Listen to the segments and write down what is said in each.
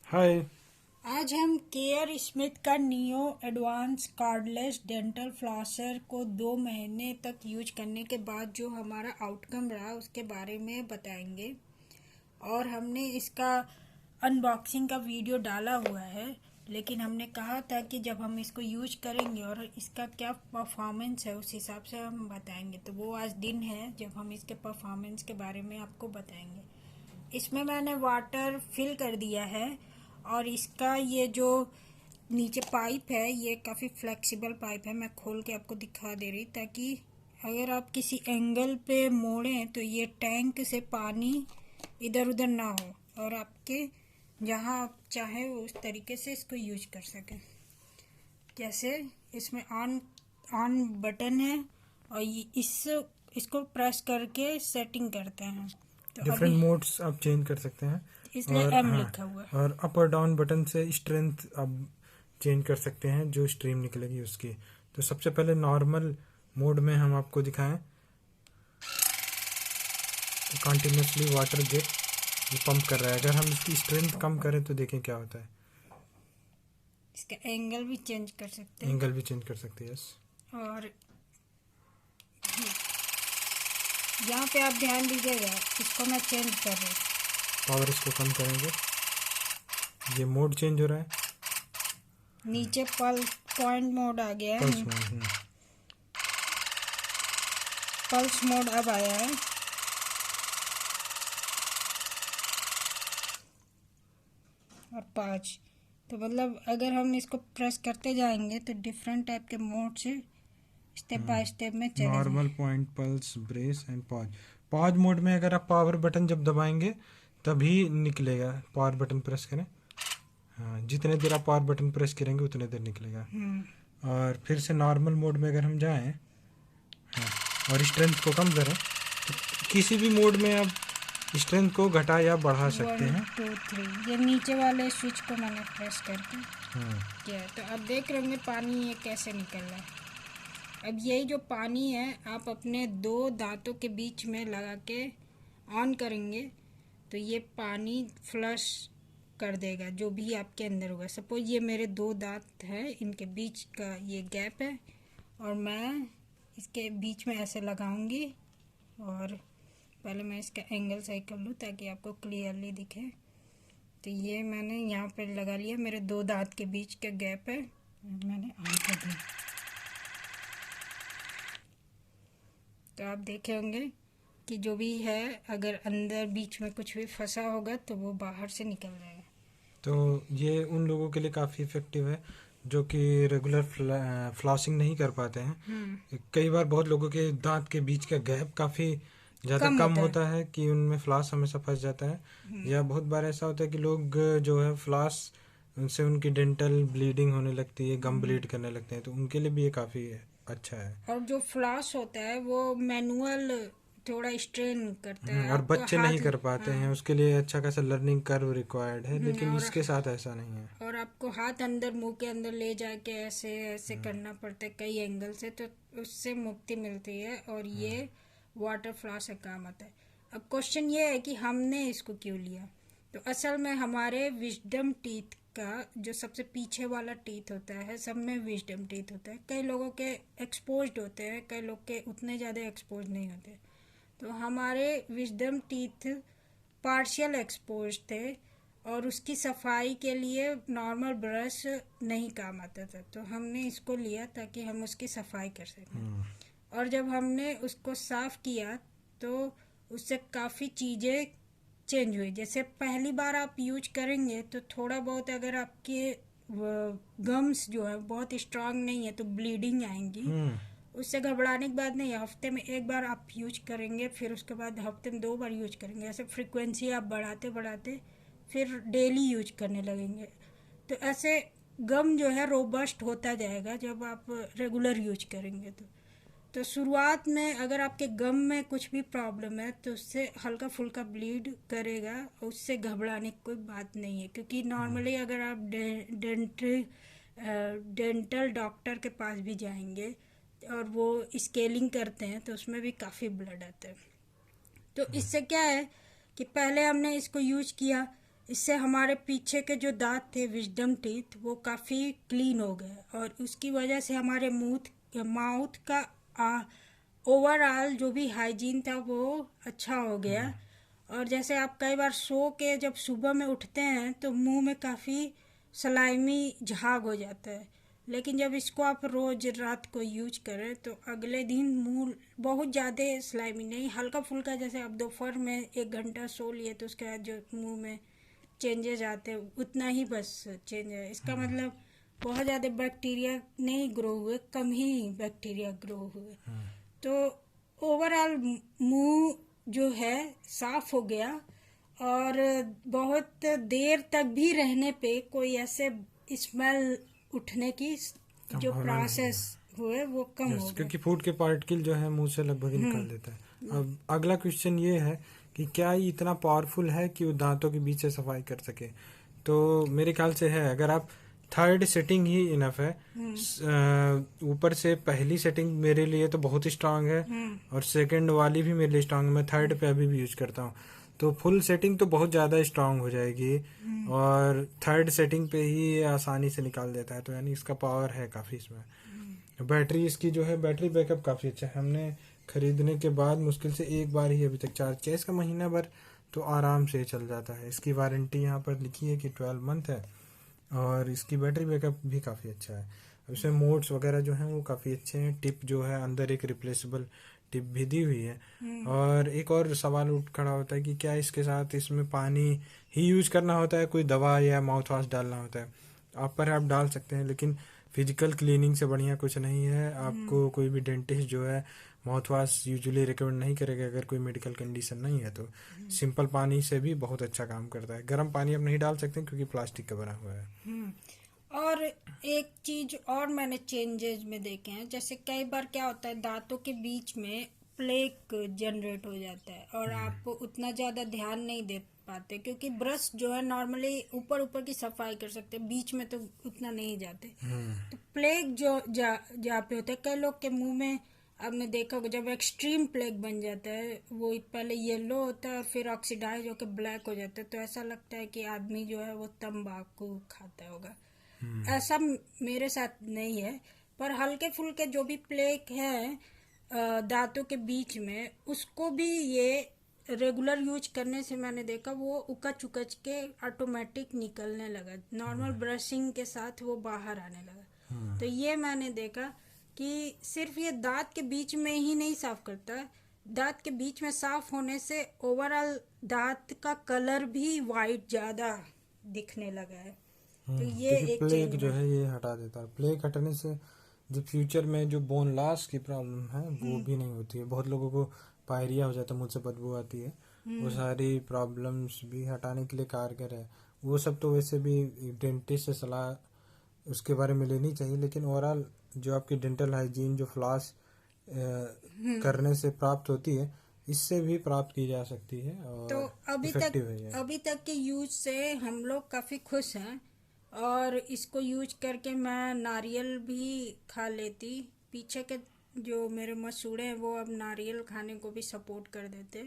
हाय। आज हम care Smith का neo advance cardless dental flosser को 2 महीने तक यूज करने के बाद जो हमारा आउटकम रहा उसके बारे में बताएंगे। और हमने इसका अनबॉक्सिंग का वीडियो डाला हुआ है, लेकिन हमने कहा था कि जब हम इसको यूज करेंगे और इसका क्या परफॉर्मेंस है उस हिसाब से हम बताएंगे। तो वो आज दिन है जब हम इसके परफॉर्मेंस के बारे में आपको बताएंगे। इसमें मैंने वाटर फिल कर दिया है और इसका ये जो नीचे पाइप है ये काफ़ी फ्लेक्सिबल पाइप है। मैं खोल के आपको दिखा दे रही ताकि अगर आप किसी एंगल पे मोड़ें तो ये टैंक से पानी इधर उधर ना हो और आपके जहाँ आप चाहें उस तरीके से इसको यूज कर सकें। जैसे इसमें ऑन ऑन बटन है और इसको प्रेस करके सेटिंग करते हैं। तो डिफरेंट अभी मोड्स आप चेंज कर सकते हैं। इसलिए और एम हाँ, लिखा हुआ है। और अप और डाउन बटन से स्ट्रेंथ आप चेंज कर सकते हैं जो स्ट्रीम निकलेगी उसकी। तो सबसे पहले नॉर्मल मोड में हम आपको दिखाएं। कंटिन्यूसली वाटर जेट ये पंप कर रहा है। अगर हम इसकी स्ट्रेंथ कम करें तो देखें क्या होता है। इसका एंगल भी चेंज कर सकते हैं एंगल भी चेंज कर सकते हैं। यस। और यहाँ पे आप ध्यान दीजिएगा, इसको मैं चेंज कर रही हूँ। पावर इसको कम करेंगे, ये मोड चेंज हो रहा है। नीचे पॉइंट मोड आ गया पल्स है। मोड। पल्स मोड अब आया है। और 5। तो मतलब अगर हम इसको प्रेस करते जाएंगे तो डिफरेंट टाइप के मोड से स्टेप बाय स्टेप में चले जाएंगे। Normal, point, pulse, brace and pause. Pause mode में अगर आप पावर बटन जब दबाएंगे तभी निकलेगा। पावर बटन प्रेस करें। हाँ, जितने देर आप पावर बटन प्रेस करेंगे उतने देर निकलेगा। और फिर से नॉर्मल मोड में अगर हम जाएं, हाँ, और स्ट्रेंथ को कम करें तो किसी भी मोड में आप स्ट्रेंथ को घटा या बढ़ा सकते 1 हैं। 2 3 ये नीचे वाले स्विच को मैंने प्रेस करके हाँ, किया है। तो अब देख रहे होंगे पानी ये कैसे निकल रहा है। अब यही जो पानी है आप अपने 2 दांतों के बीच में लगा के ऑन करेंगे तो ये पानी फ्लश कर देगा जो भी आपके अंदर होगा। सपोज ये मेरे 2 दांत हैं, इनके बीच का ये गैप है और मैं इसके बीच में ऐसे लगाऊंगी। और पहले मैं इसका एंगल सही कर लूँ ताकि आपको क्लियरली दिखे। तो ये मैंने यहाँ पे लगा लिया, मेरे 2 दांत के बीच का गैप है, मैंने ऑन कर दिया। तो आप देखे होंगे कि जो भी है अगर अंदर बीच में कुछ भी फंसा होगा तो वो बाहर से निकल जाएगा। तो ये उन लोगों के लिए काफ़ी इफ़ेक्टिव है जो कि रेगुलर फ्लॉसिंग नहीं कर पाते हैं। कई बार बहुत लोगों के दांत के बीच का गैप काफ़ी ज़्यादा कम होता है कि उनमें फ्लॉस हमेशा फंस जाता है। या बहुत बार ऐसा होता है कि लोग जो है फ्लॉस उनसे उनकी डेंटल ब्लीडिंग होने लगती है, गम ब्लीड करने लगते हैं, तो उनके लिए भी ये काफ़ी अच्छा है। और जो फ्लॉस होता है वो मैनुअल थोड़ा स्ट्रेन करता है, और आपको बच्चे नहीं हाथ कर पाते हैं, उसके लिए अच्छा खासा लर्निंग कर्व रिक्वायर्ड है, लेकिन और इसके साथ ऐसा नहीं है। और आपको हाथ अंदर मुंह के अंदर ले जाके ऐसे ऐसे करना पड़ता है कई एंगल से, तो उससे मुक्ति मिलती है और ये वाटर फ्लॉस से काम आता है। अब क्वेश्चन ये है कि हमने इसको क्यों लिया। तो असल में हमारे विजडम टीथ का जो सबसे पीछे वाला टीथ होता है, सब में विजडम टीथ होता है। कई लोगों के एक्सपोज्ड होते हैं, कई लोग के उतने ज़्यादा एक्सपोज नहीं होते। तो हमारे विजडम टीथ पार्शियल एक्सपोज थे और उसकी सफाई के लिए नॉर्मल ब्रश नहीं काम आता था, तो हमने इसको लिया ताकि हम उसकी सफाई कर सकें। और जब हमने उसको साफ़ किया तो उससे काफ़ी चीज़ें चेंज हुई। जैसे पहली बार आप यूज करेंगे तो थोड़ा बहुत अगर आपके गम्स जो है बहुत स्ट्रांग नहीं है तो ब्लीडिंग आएंगी। उससे घबराने की बात नहीं है। हफ्ते में 1 बार आप यूज करेंगे, फिर उसके बाद हफ्ते में 2 बार यूज करेंगे, ऐसे फ्रिक्वेंसी आप बढ़ाते बढ़ाते फिर डेली यूज करने लगेंगे। तो ऐसे गम जो है रोबस्ट होता जाएगा जब आप रेगुलर यूज करेंगे। तो शुरुआत में अगर आपके गम में कुछ भी प्रॉब्लम है तो उससे हल्का फुल्का ब्लीड करेगा, उससे घबराने की कोई बात नहीं है। क्योंकि नॉर्मली अगर आप डेंटल डॉक्टर के पास भी जाएंगे और वो स्केलिंग करते हैं तो उसमें भी काफ़ी ब्लड आता है। तो इससे क्या है कि पहले हमने इसको यूज किया इससे हमारे पीछे के जो दांत थे विजडम टीथ वो काफ़ी क्लीन हो गए और उसकी वजह से हमारे माउथ का ओवरऑल जो भी हाइजीन था वो अच्छा हो गया। और जैसे आप कई बार सो के जब सुबह में उठते हैं तो मुंह में काफ़ी सलाइमी झाग हो जाता है, लेकिन जब इसको आप रोज रात को यूज करें तो अगले दिन मुंह बहुत ज़्यादा स्लाइमी नहीं, हल्का फुल्का, जैसे आप दोपहर में 1 घंटा सो लिए तो उसके बाद जो मुंह में चेंजेस आते हैं उतना ही बस चेंज है। इसका मतलब बहुत ज़्यादा बैक्टीरिया नहीं ग्रो हुए, कम ही बैक्टीरिया ग्रो हुए। तो ओवरऑल मुंह जो है साफ हो गया और बहुत देर तक भी रहने पे कोई ऐसे स्मेल उठने की जो प्रोसेस हुए वो कम हो गया, क्योंकि फूड के पार्टिकल जो है मुंह से लगभग ही निकाल देता है। अब अगला क्वेश्चन ये है कि क्या ये इतना पावरफुल है कि वो दांतों के बीच से सफाई कर सके? तो मेरे ख्याल से है। अगर आप थर्ड सेटिंग ही इनफ है। ऊपर से पहली सेटिंग मेरे लिए तो बहुत ही स्ट्रांग है और सेकंड वाली भी मेरे लिए स्ट्रांग है। मैं थर्ड पे अभी भी यूज करता हूँ, तो फुल सेटिंग तो बहुत ज़्यादा स्ट्रांग हो जाएगी और थर्ड सेटिंग पे ही ये आसानी से निकाल देता है। तो यानी इसका पावर है काफ़ी इसमें। बैटरी इसकी जो है, बैटरी बैकअप काफ़ी अच्छा है। हमने खरीदने के बाद मुश्किल से एक बार ही अभी तक चार्ज किया, इसका महीना भर तो आराम से चल जाता है। इसकी वारंटी यहाँ पर लिखी है कि 12 मंथ है और इसकी बैटरी बैकअप भी काफ़ी अच्छा है। इसमें मोड्स वगैरह जो हैं वो काफ़ी अच्छे हैं। टिप जो है अंदर एक रिप्लेसेबल टिप भी दी हुई है। और एक और सवाल उठ खड़ा होता है कि क्या इसके साथ इसमें पानी ही यूज करना होता है, कोई दवा या माउथ वॉश डालना होता है? आप डाल सकते हैं, लेकिन फिजिकल क्लीनिंग से बढ़िया कुछ नहीं है। आपको कोई भी डेंटिस्ट जो है माउथ वॉश यूजुअली रिकमेंड नहीं करेगा अगर कोई मेडिकल कंडीशन नहीं है। तो सिंपल पानी से भी बहुत अच्छा काम करता है। गर्म पानी आप नहीं डाल सकते क्योंकि प्लास्टिक का बना हुआ है। और एक चीज और मैंने चेंजेस में देखे हैं, जैसे कई बार क्या होता है दांतों के बीच में प्लेक जनरेट हो जाता है और आप उतना ज़्यादा ध्यान नहीं दे पाते क्योंकि ब्रश जो है नॉर्मली ऊपर ऊपर की सफाई कर सकते हैं, बीच में तो उतना नहीं जाते। तो प्लेक जो जहाँ पे होता है, कई लोग के मुंह में आपने देखा होगा जब एक्सट्रीम प्लेक बन जाता है वो पहले येलो होता है और फिर ऑक्सीडाइज होकर ब्लैक हो जाता है, तो ऐसा लगता है कि आदमी जो है वो तंबाकू खाता होगा। ऐसा मेरे साथ नहीं है, पर हल्के फुल्के जो भी प्लेक है दांतों के बीच में, उसको भी ये रेगुलर यूज करने से मैंने देखा वो उकच उकच के ऑटोमेटिक निकलने लगा, नॉर्मल ब्रशिंग के साथ वो बाहर आने लगा। तो ये मैंने देखा कि सिर्फ ये दांत के बीच में ही नहीं साफ करता, दांत के बीच में साफ होने से ओवरऑल दांत का कलर भी वाइट ज्यादा दिखने लगा है। तो ये एक प्लेक जो है ये हटा देता है। प्लेक हटाने से जो फ्यूचर में जो बोन लॉस की प्रॉब्लम है वो भी नहीं होती है। बहुत लोगों को पायरिया हो जाता है, मुझसे बदबू आती है, वो सारी प्रॉब्लम्स भी हटाने के लिए कारगर है। वो सब तो वैसे भी डेंटिस्ट से सलाह उसके बारे में लेनी चाहिए, लेकिन ओवरऑल जो आपकी डेंटल हाइजीन जो फ्लॉस करने से प्राप्त होती है इससे भी प्राप्त की जा सकती है और तो इफेक्टिव है ये। अभी तक के यूज से हम लोग काफ़ी खुश हैं और इसको यूज करके मैं नारियल भी खा लेती। पीछे के जो मेरे मसूड़े हैं वो अब नारियल खाने को भी सपोर्ट कर देते।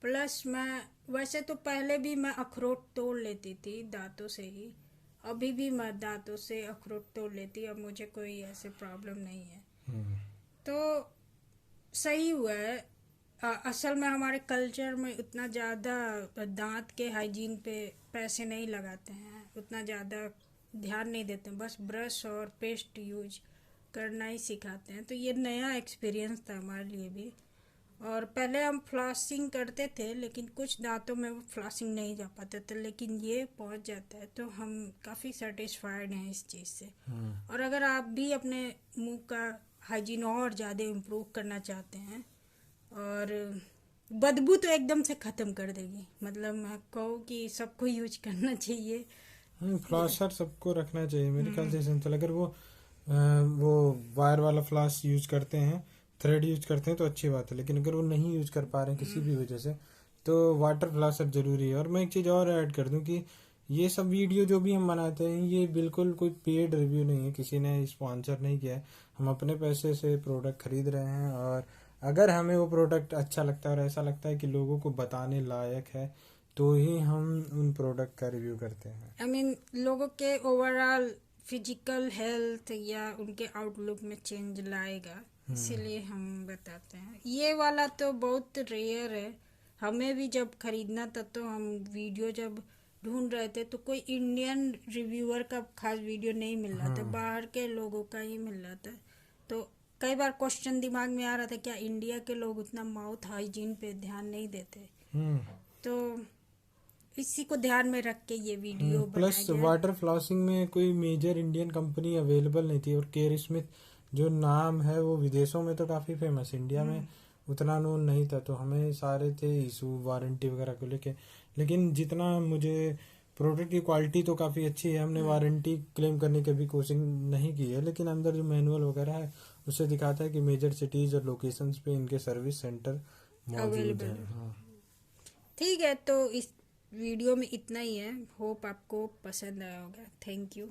प्लस मैं वैसे तो पहले भी मैं अखरोट तोड़ लेती थी दांतों से ही, अभी भी मैं दांतों से अखरोट तोड़ लेती, अब मुझे कोई ऐसे प्रॉब्लम नहीं है। तो सही हुआ है। असल में हमारे कल्चर में उतना ज़्यादा दांत के हाइजीन पे पैसे नहीं लगाते हैं, उतना ज़्यादा ध्यान नहीं देते हैं, बस ब्रश और पेस्ट यूज करना ही सिखाते हैं। तो ये नया एक्सपीरियंस था हमारे लिए भी। और पहले हम फ्लॉसिंग करते थे लेकिन कुछ दांतों में वो फ्लॉसिंग नहीं जा पाते थे, लेकिन ये पहुंच जाता है तो हम काफ़ी सेटिस्फाइड हैं इस चीज़ से। और अगर आप भी अपने मुंह का हाइजीन और ज़्यादा इम्प्रूव करना चाहते हैं और बदबू तो एकदम से ख़त्म कर देगी, मतलब मैं कहूँ कि सबको यूज करना चाहिए। फ्लॉसर सबको रखना चाहिए मेरे ख्याल से सिंपल। अगर वो वायर वाला फ्लॉस यूज करते हैं, थ्रेड यूज करते हैं तो अच्छी बात है, लेकिन अगर वो नहीं यूज कर पा रहे हैं किसी भी वजह से तो वाटर फ्लॉसर जरूरी है। और मैं एक चीज़ और ऐड कर दूं कि ये सब वीडियो जो भी हम बनाते हैं ये बिल्कुल कोई पेड रिव्यू नहीं है, किसी ने स्पॉन्सर नहीं किया है। हम अपने पैसे से प्रोडक्ट खरीद रहे हैं और अगर हमें वो प्रोडक्ट अच्छा लगता है और ऐसा लगता है कि लोगों को बताने लायक है तो ही हम उन प्रोडक्ट का रिव्यू करते हैं। आई मीन लोगों के ओवरऑल फिजिकल हेल्थ या उनके आउटलुक में चेंज लाएगा, इसीलिए हम बताते हैं। ये वाला तो बहुत रेयर है, हमें भी जब खरीदना था तो हम वीडियो जब ढूंढ रहे थे तो कोई इंडियन रिव्यूअर का खास वीडियो नहीं मिल रहा था, बाहर के लोगों का ही मिल रहा था। तो कई बार क्वेश्चन दिमाग में आ रहा था, क्या इंडिया के लोग उतना माउथ हाइजीन पे ध्यान नहीं देते? तो इसी को ध्यान में रख के ये वीडियो प्लस वाटर फ्लॉसिंग में कोई मेजर इंडियन कंपनी अवेलेबल नहीं थी, और केयर स्मिथ जो नाम है वो विदेशों में तो काफ़ी फेमस, इंडिया में उतना नोन नहीं था। तो हमें सारे थे इशू वारंटी वगैरह को लेके, लेकिन जितना मुझे प्रोडक्ट की क्वालिटी तो काफ़ी अच्छी है, हमने वारंटी क्लेम करने की भी कोशिश नहीं की है, लेकिन अंदर जो मैनुअल वगैरह है उससे दिखाता है कि मेजर सिटीज़ और लोकेशंस पे इनके सर्विस सेंटर मौजूद है। हाँ ठीक है, तो इस वीडियो में इतना ही है। होप आपको पसंद आया होगा। Thank you.